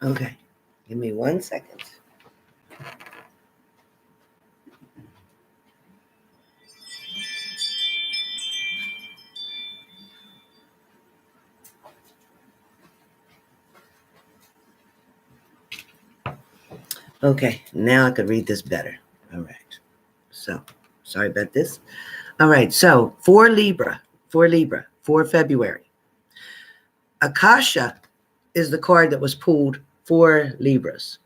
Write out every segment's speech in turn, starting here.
Okay, give me 1 second. Okay, now I could read this better. All right. So, sorry about this. All right, so for Libra, for February, Akasha is the card that was pulled for Libras.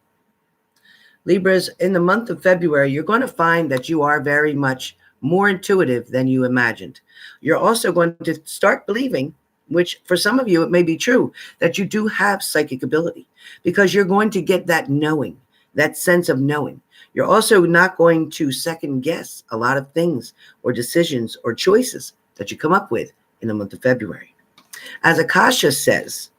Libras, in the month of February, you're going to find that you are very much more intuitive than you imagined. You're also going to start believing, which for some of you, it may be true, that you do have psychic ability, because you're going to get that knowing, that sense of knowing. You're also not going to second guess a lot of things or decisions or choices that you come up with in the month of February. As Akasha says,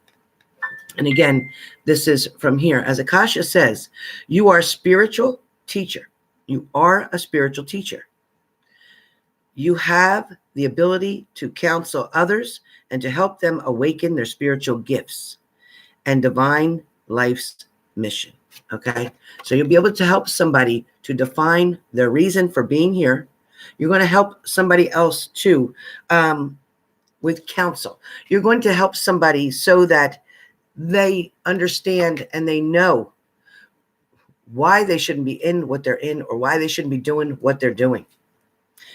and again, this is from here, as Akasha says, you are a spiritual teacher. You are a spiritual teacher. You have the ability to counsel others and to help them awaken their spiritual gifts and divine life's mission. Okay, so you'll be able to help somebody to define their reason for being here. You're going to help somebody else too with counsel. You're going to help somebody so that they understand and they know why they shouldn't be in what they're in, or why they shouldn't be doing what they're doing.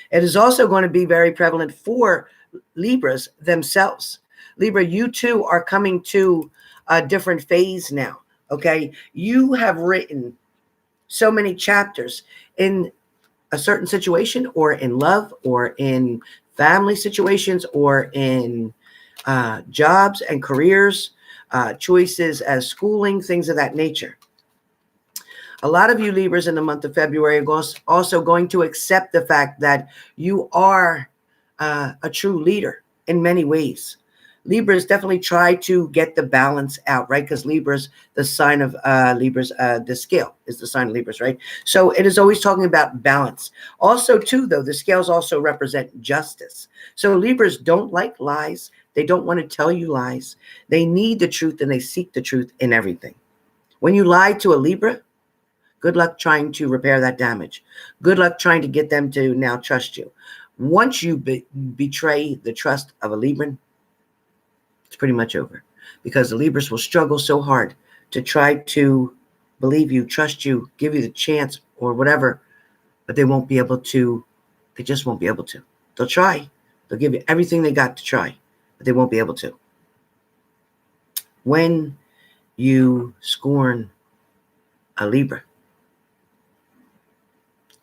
It is also going to be very prevalent for Libras themselves. Libra, you too are coming to a different phase now. Okay, you have written so many chapters in a certain situation, or in love, or in family situations, or in jobs and careers, choices as schooling, things of that nature. A lot of you Libras in the month of February are also going to accept the fact that you are a true leader in many ways. Libras definitely try to get the balance out, right? Because Libras, the sign of Libras, the scale is the sign of Libras, right? So it is always talking about balance. Also, too, though, the scales also represent justice. So Libras don't like lies. They don't want to tell you lies. They need the truth, and they seek the truth in everything. When you lie to a Libra, good luck trying to repair that damage. Good luck trying to get them to now trust you. Once you betray the trust of a Libran, it's pretty much over, because the Libras will struggle so hard to try to believe you, trust you, give you the chance or whatever, but they won't be able to. They just won't be able to. They'll try. They'll give you everything they got to try, but they won't be able to. When you scorn a Libra,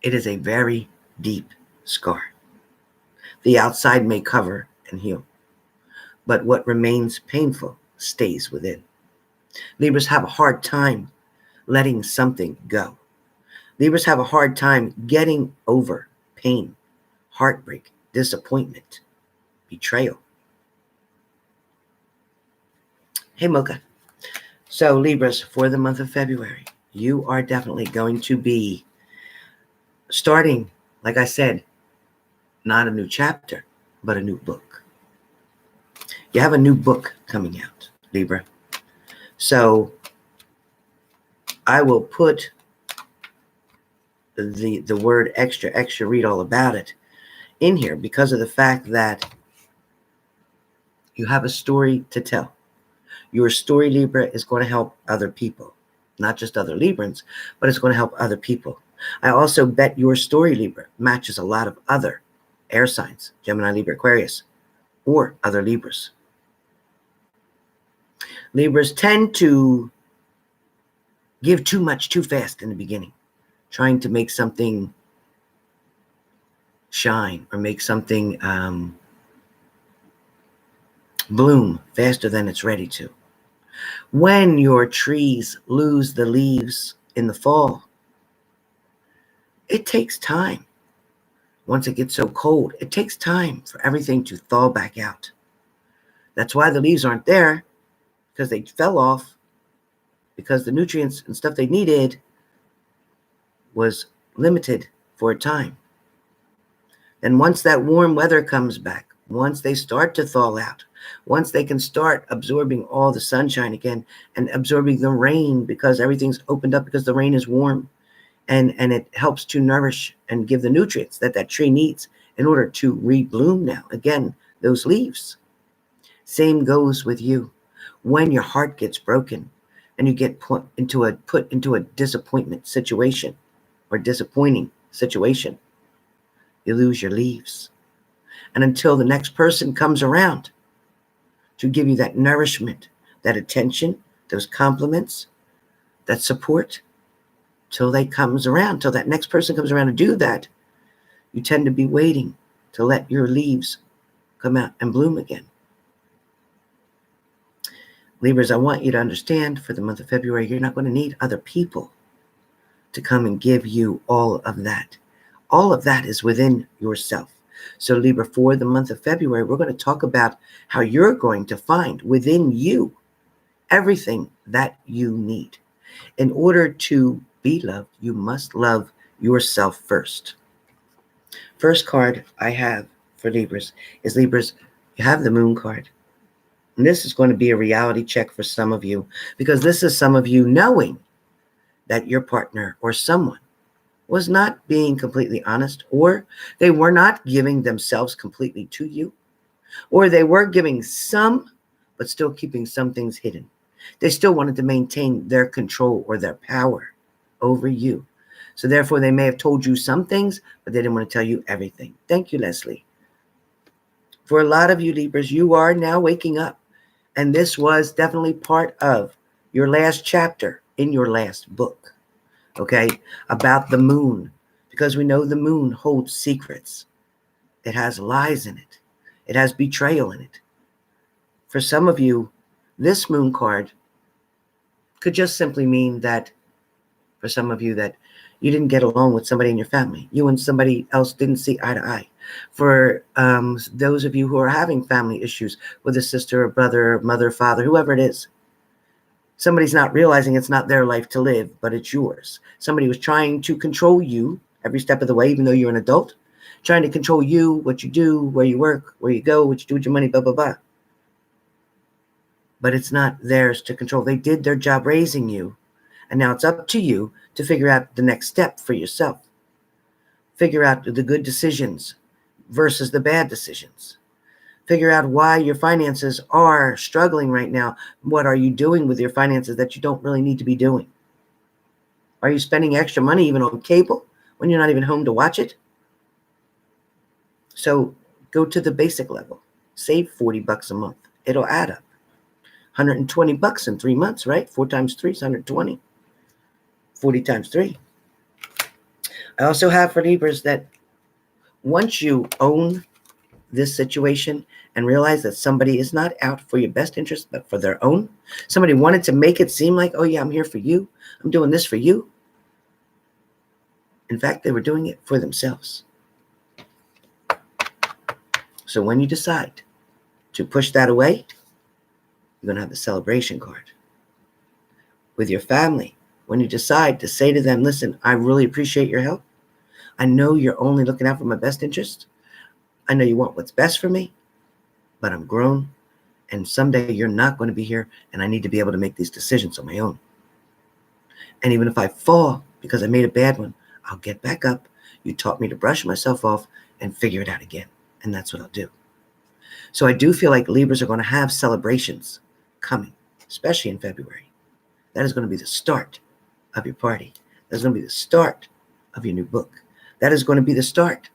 it is a very deep scar. The outside may cover and heal, but what remains painful stays within. Libras have a hard time letting something go. Libras have a hard time getting over pain, heartbreak, disappointment, betrayal. Hey, Mocha. So Libras, for the month of February, you are definitely going to be starting, like I said, not a new chapter, but a new book. You have a new book coming out, Libra. So I will put the word extra, read all about it in here, because of the fact that you have a story to tell. Your story, Libra, is going to help other people, not just other Librans, but it's going to help other people. I also bet your story, Libra, matches a lot of other air signs, Gemini, Libra, Aquarius, or other Libras. Libras tend to give too much too fast in the beginning, trying to make something shine or make something bloom faster than it's ready to. When your trees lose the leaves in the fall, it takes time. Once it gets so cold, it takes time for everything to thaw back out. That's why the leaves aren't there, because they fell off, because the nutrients and stuff they needed was limited for a time. And once that warm weather comes back, once they start to thaw out, once they can start absorbing all the sunshine again and absorbing the rain because everything's opened up because the rain is warm and it helps to nourish and give the nutrients that that tree needs in order to rebloom now. Again, those leaves. Same goes with you. When your heart gets broken and you get put into a disappointment situation or disappointing situation, you lose your leaves. And until the next person comes around to give you that nourishment, that attention, those compliments, that support, till that next person comes around to do that, you tend to be waiting to let your leaves come out and bloom again. Libras, I want you to understand for the month of February, you're not going to need other people to come and give you all of that. All of that is within yourself. So Libra, for the month of February, we're going to talk about how you're going to find within you everything that you need. In order to be loved, you must love yourself first. First card I have for Libras is Libras, you have the Moon card. And this is going to be a reality check for some of you, because this is some of you knowing that your partner or someone was not being completely honest, or they were not giving themselves completely to you, or they were giving some, but still keeping some things hidden. They still wanted to maintain their control or their power over you. So therefore, they may have told you some things, but they didn't want to tell you everything. Thank you, Leslie. For a lot of you Libras, you are now waking up. And this was definitely part of your last chapter in your last book, okay, about the moon, because we know the moon holds secrets. It has lies in it. It has betrayal in it. For some of you, this moon card could just simply mean that, for some of you, that you didn't get along with somebody in your family. You and somebody else didn't see eye to eye. For those of you who are having family issues with a sister, or brother, mother, father, whoever it is, somebody's not realizing it's not their life to live, but it's yours. Somebody was trying to control you every step of the way, even though you're an adult, trying to control you, what you do, where you work, where you go, what you do with your money, blah, blah, blah. But it's not theirs to control. They did their job raising you, and now it's up to you to figure out the next step for yourself. Figure out the good decisions versus the bad decisions. Figure out why your finances are struggling right now. What are you doing with your finances that you don't really need to be doing? Are you spending extra money even on cable when you're not even home to watch it? So go to the basic level. Save $40 a month. It'll add up. $120 in 3 months, right? 4 times 3 is 120. 40 times 3. I also have for Libras that once you own this situation and realize that somebody is not out for your best interest, but for their own, somebody wanted to make it seem like, oh yeah, I'm here for you. I'm doing this for you. In fact, they were doing it for themselves. So when you decide to push that away, you're going to have the celebration card. With your family, when you decide to say to them, listen, I really appreciate your help. I know you're only looking out for my best interest. I know you want what's best for me, but I'm grown, and someday you're not going to be here, and I need to be able to make these decisions on my own. And even if I fall because I made a bad one, I'll get back up. You taught me to brush myself off and figure it out again, and that's what I'll do. So I do feel like Libras are going to have celebrations coming, especially in February. That is going to be the start of your party. That's going to be the start of your new book. That is going to be the start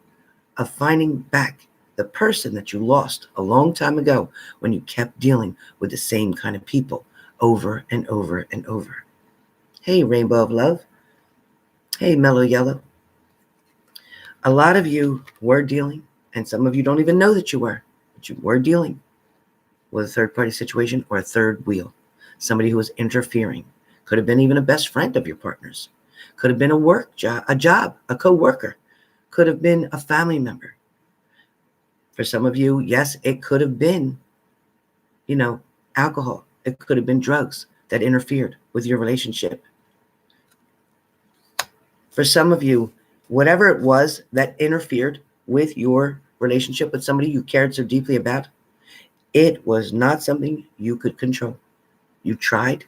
of finding back the person that you lost a long time ago when you kept dealing with the same kind of people over and over and over. Hey, Rainbow of Love. Hey, Mellow Yellow. A lot of you were dealing, and some of you don't even know that you were, but you were dealing with a third-party situation or a third wheel. Somebody who was interfering. Could have been even a best friend of your partner's. Could have been a job, a co-worker. Could have been a family member. For some of you, yes, it could have been, alcohol. It could have been drugs that interfered with your relationship. For some of you, whatever it was that interfered with your relationship with somebody you cared so deeply about, it was not something you could control. You tried.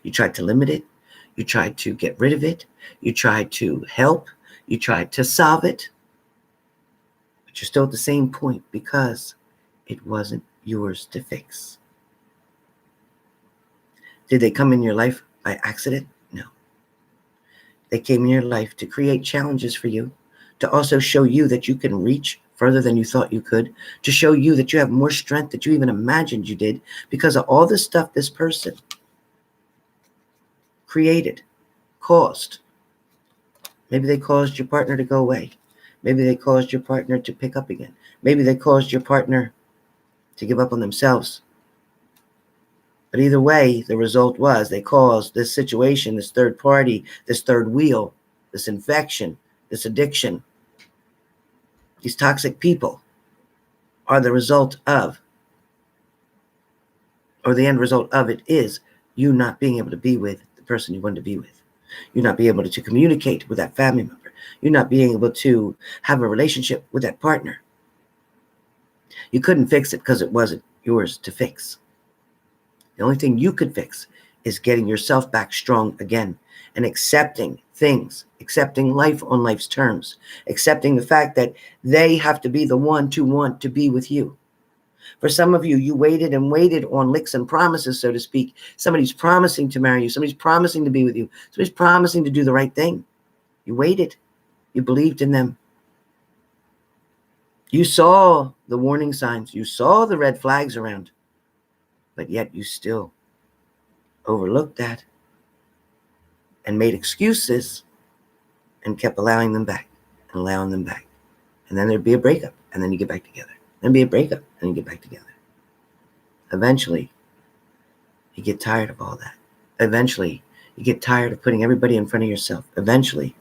You tried to limit it. You tried to get rid of it. You tried to help. You tried to solve it. But you're still at the same point because it wasn't yours to fix. Did they come in your life by accident? No. They came in your life to create challenges for you, to also show you that you can reach further than you thought you could, to show you that you have more strength than you even imagined you did because of all the stuff this person created, caused. Maybe they caused your partner to go away. Maybe they caused your partner to pick up again. Maybe they caused your partner to give up on themselves. But either way, the result was they caused this situation, this third party, this third wheel, this infection, this addiction. These toxic people are the result of, or the end result of it is you not being able to be with the person you wanted to be with. You not being able to communicate with that family member. You not being able to have a relationship with that partner. You couldn't fix it because it wasn't yours to fix. The only thing you could fix is getting yourself back strong again and accepting things, accepting life on life's terms, accepting the fact that they have to be the one to want to be with you. For some of you, you waited and waited on licks and promises, so to speak. Somebody's promising to marry you. Somebody's promising to be with you. Somebody's promising to do the right thing. You waited. You believed in them. You saw the warning signs. You saw the red flags around. But yet you still overlooked that and made excuses and kept allowing them back and allowing them back. And then there'd be a breakup, and then you get back together. Then be a breakup, and you get back together. Eventually, you get tired of all that. Eventually, you get tired of putting everybody in front of yourself. Eventually,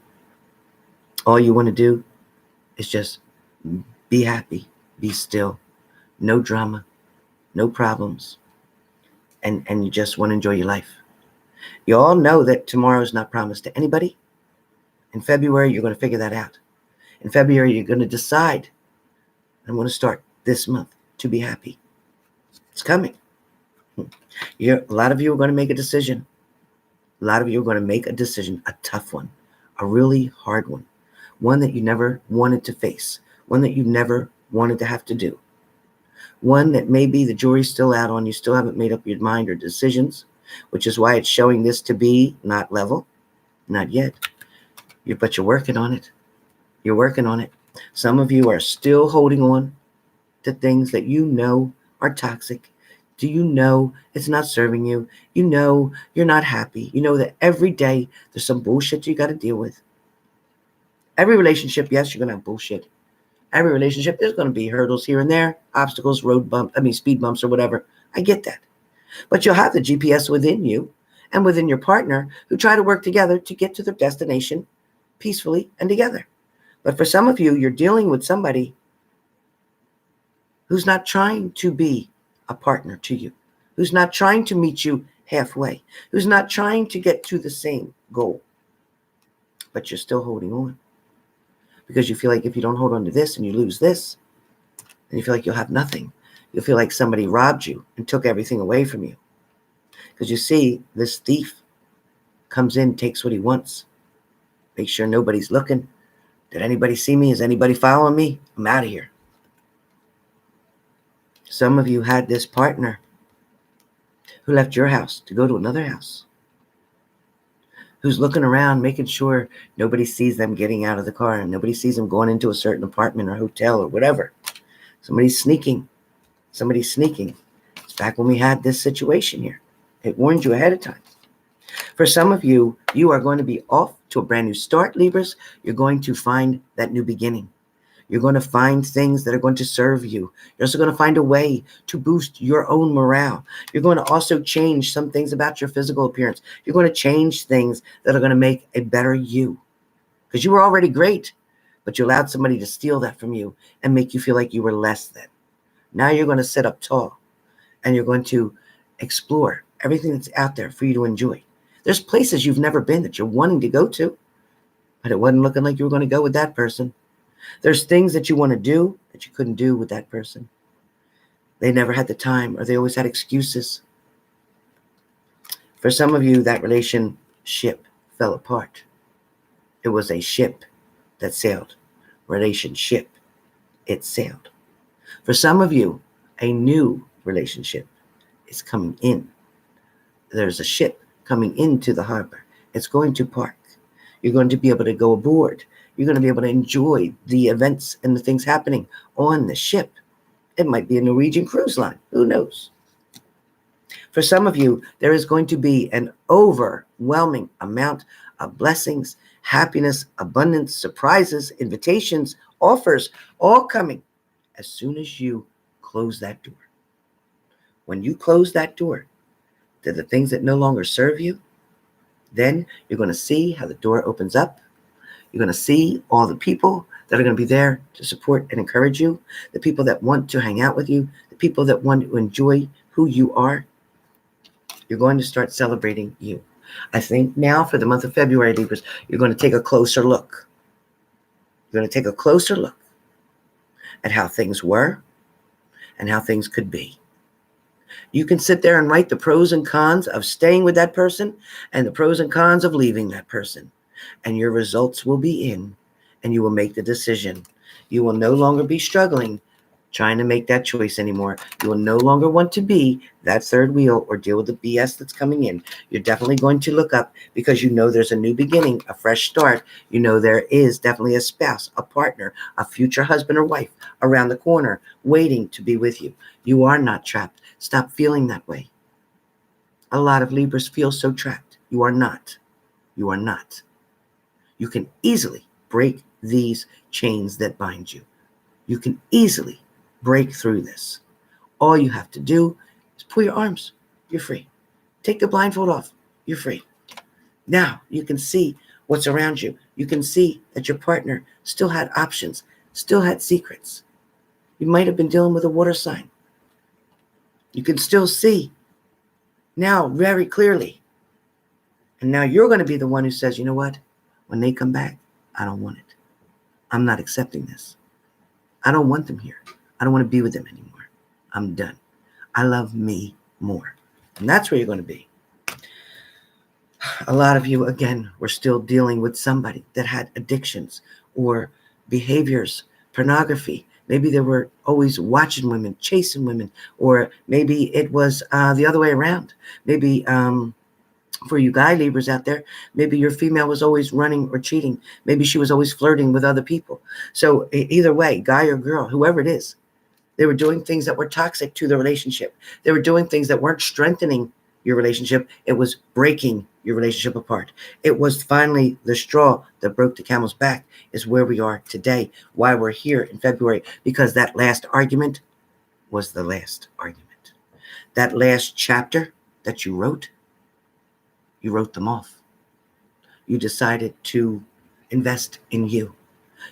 all you want to do is just be happy, be still, no drama, no problems, and you just want to enjoy your life. You all know that tomorrow is not promised to anybody. In February, you're going to figure that out. In February, you're going to decide, I'm going to start this month to be happy. It's coming. A lot of you are going to make a decision. A lot of you are going to make a decision, a tough one, a really hard one, one that you never wanted to face, one that you never wanted to have to do, one that maybe the jury's still out on, you still haven't made up your mind or decisions, which is why it's showing this to be not level, not yet. But you're working on it. You're working on it. Some of you are still holding on to things that you know are toxic. Do you know it's not serving you? You know you're not happy. You know that every day there's some bullshit you got to deal with. Every relationship, yes, you're going to have bullshit. Every relationship, there's going to be hurdles here and there, obstacles, speed bumps or whatever. I get that. But you'll have the GPS within you and within your partner who try to work together to get to their destination peacefully and together. But for some of you, you're dealing with somebody who's not trying to be a partner to you, who's not trying to meet you halfway, who's not trying to get to the same goal. But you're still holding on because you feel like if you don't hold on to this and you lose this, then you feel like you'll have nothing. You'll feel like somebody robbed you and took everything away from you. Because you see, this thief comes in, takes what he wants, makes sure nobody's looking. Did anybody see me? Is anybody following me? I'm out of here. Some of you had this partner who left your house to go to another house, who's looking around, making sure nobody sees them getting out of the car and nobody sees them going into a certain apartment or hotel or whatever. Somebody's sneaking. Somebody's sneaking. It's back when we had this situation here. It warned you ahead of time. For some of you, you are going to be off to a brand new start, Libras. You're going to find that new beginning. You're going to find things that are going to serve you. You're also going to find a way to boost your own morale. You're going to also change some things about your physical appearance. You're going to change things that are going to make a better you. Because you were already great, but you allowed somebody to steal that from you and make you feel like you were less than. Now you're going to sit up tall and you're going to explore everything that's out there for you to enjoy. There's places you've never been that you're wanting to go to, but it wasn't looking like you were going to go with that person. There's things that you want to do that you couldn't do with that person. They never had the time, or they always had excuses. For some of you, that relationship fell apart. It was a ship that sailed. Relationship, it sailed. For some of you, a new relationship is coming in. There's a ship coming into the harbor. It's going to park. You're going to be able to go aboard. You're going to be able to enjoy the events and the things happening on the ship. It might be a Norwegian cruise line. Who knows? For some of you, there is going to be an overwhelming amount of blessings, happiness, abundance, surprises, invitations, offers, all coming as soon as you close that door. When you close that door to the things that no longer serve you, then you're going to see how the door opens up. You're going to see all the people that are going to be there to support and encourage you, the people that want to hang out with you, the people that want to enjoy who you are. You're going to start celebrating you. I think now for the month of February, Libras, you're going to take a closer look. You're going to take a closer look at how things were and how things could be. You can sit there and write the pros and cons of staying with that person and the pros and cons of leaving that person. And your results will be in, and you will make the decision. You will no longer be struggling trying to make that choice anymore. You will no longer want to be that third wheel or deal with the BS that's coming in. You're definitely going to look up because you know there's a new beginning, a fresh start. You know there is definitely a spouse, a partner, a future husband or wife around the corner waiting to be with you. You are not trapped. Stop feeling that way. A lot of Libras feel so trapped. You are not. You are not. You can easily break these chains that bind you. You can easily break through this. All you have to do is pull your arms. You're free. Take the blindfold off. You're free. Now you can see what's around you. You can see that your partner still had options, still had secrets. You might have been dealing with a water sign. You can still see now very clearly. And now you're going to be the one who says, you know what? When they come back, I don't want it. I'm not accepting this. I don't want them here. I don't want to be with them anymore. I'm done. I love me more. And that's where you're going to be. A lot of you, again, were still dealing with somebody that had addictions or behaviors, pornography. Maybe they were always watching women, chasing women, or maybe it was the other way around. Maybe for you guy Libras out there, maybe your female was always running or cheating. Maybe she was always flirting with other people. So either way, guy or girl, whoever it is, they were doing things that were toxic to the relationship. They were doing things that weren't strengthening your relationship. It was breaking your relationship apart. It was finally the straw that broke the camel's back is where we are today. Why we're here in February, because that last argument was the last argument. That last chapter that you wrote them off. You decided to invest in you.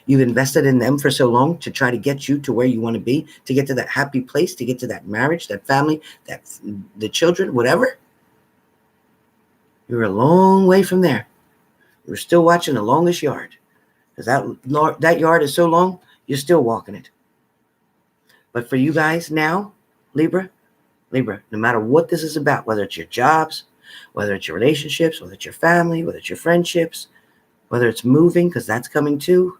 You've invested in them for so long to try to get you to where you want to be, to get to that happy place, to get to that marriage, that family, that the children, whatever. You're a long way from there. You're still watching the longest yard, because that yard is so long, you're still walking it. But for you guys now, Libra, no matter what this is about, whether it's your jobs, whether it's your relationships, whether it's your family, whether it's your friendships, whether it's moving, because that's coming too,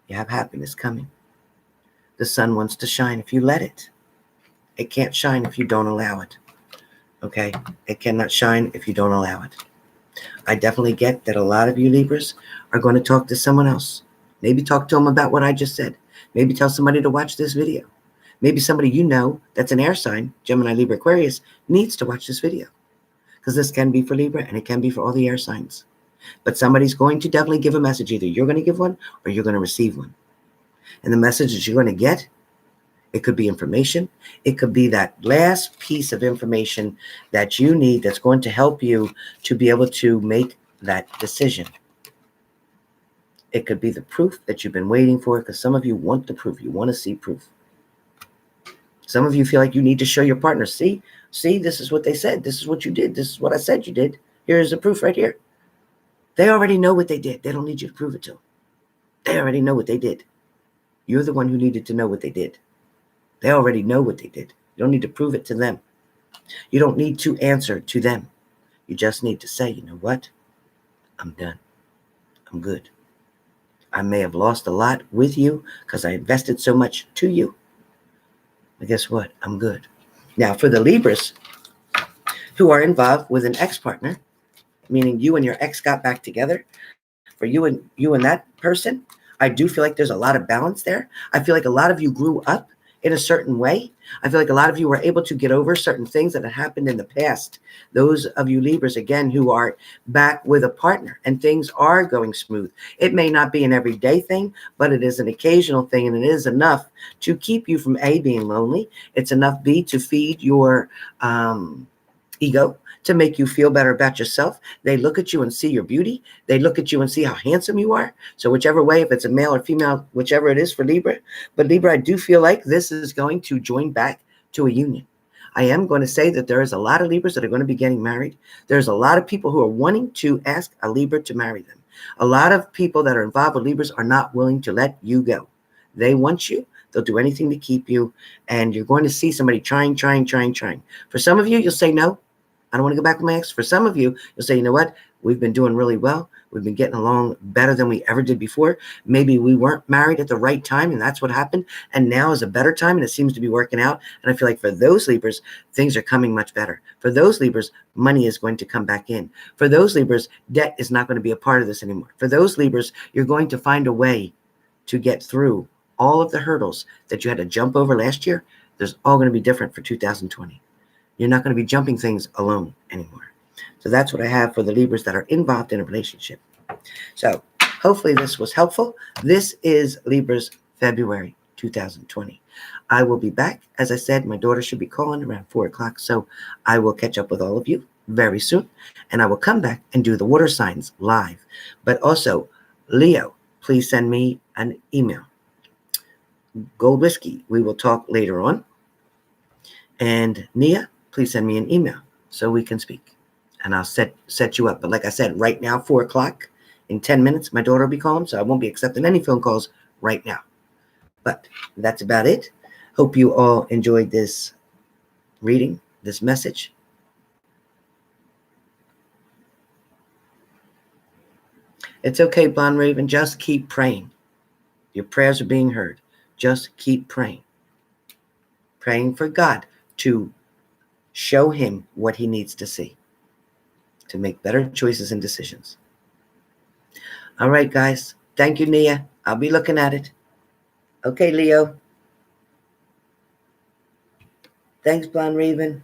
you have happiness coming. The sun wants to shine if you let it. It can't shine if you don't allow it. Okay? It cannot shine if you don't allow it. I definitely get that a lot of you Libras are going to talk to someone else. Maybe talk to them about what I just said. Maybe tell somebody to watch this video. Maybe somebody you know that's an air sign, Gemini, Libra, Aquarius, needs to watch this video. Because this can be for Libra and it can be for all the air signs. But somebody's going to definitely give a message. Either you're going to give one or you're going to receive one. And the message that you're going to get, it could be information. It could be that last piece of information that you need that's going to help you to be able to make that decision. It could be the proof that you've been waiting for, because some of you want the proof. You want to see proof. Some of you feel like you need to show your partner, see, this is what they said. This is what you did. This is what I said you did. Here's the proof right here. They already know what they did. They don't need you to prove it to them. They already know what they did. You're the one who needed to know what they did. They already know what they did. You don't need to prove it to them. You don't need to answer to them. You just need to say, you know what? I'm done. I'm good. I may have lost a lot with you because I invested so much to you. But guess what? I'm good. Now, for the Libras who are involved with an ex-partner, meaning you and your ex got back together, for you and that person, I do feel like there's a lot of balance there. I feel like a lot of you grew up in a certain way. I feel like a lot of you were able to get over certain things that had happened in the past. Those of you Libras, again, who are back with a partner and things are going smooth. It may not be an everyday thing, but it is an occasional thing, and it is enough to keep you from A, being lonely. It's enough, B, to feed your ego, to make you feel better about yourself. They look at you and see your beauty. They look at you and see how handsome you are. So whichever way, if it's a male or female, whichever it is for Libra. But Libra, I do feel like this is going to join back to a union. I am going to say that there is a lot of Libras that are going to be getting married. There's a lot of people who are wanting to ask a Libra to marry them. A lot of people that are involved with Libras are not willing to let you go. They want you. They'll do anything to keep you. And you're going to see somebody trying. For some of you, you'll say no. I don't want to go back with my ex. For some of you, you'll say, you know what? We've been doing really well. We've been getting along better than we ever did before. Maybe we weren't married at the right time, and that's what happened. And now is a better time, and it seems to be working out. And I feel like for those Libras, things are coming much better. For those Libras, money is going to come back in. For those Libras, debt is not going to be a part of this anymore. For those Libras, you're going to find a way to get through all of the hurdles that you had to jump over last year. There's all going to be different for 2020. You're not going to be jumping things alone anymore. So that's what I have for the Libras that are involved in a relationship. So hopefully this was helpful. This is Libra's February 2020. I will be back. As I said, my daughter should be calling around 4 o'clock. So I will catch up with all of you very soon. And I will come back and do the water signs live. But also, Leo, please send me an email. Gold Whiskey, we will talk later on. And Nia, please send me an email so we can speak, and I'll set you up. But like I said, right now, 4 o'clock, in 10 minutes, my daughter will be calling, so I won't be accepting any phone calls right now. But that's about it. Hope you all enjoyed this reading, this message. It's okay, Blonde Raven. Just keep praying. Your prayers are being heard. Just keep praying. Praying for God to show him what he needs to see to make better choices and decisions. All right, guys. Thank you, Nia. I'll be looking at it. Okay, Leo. Thanks, Blonde Raven.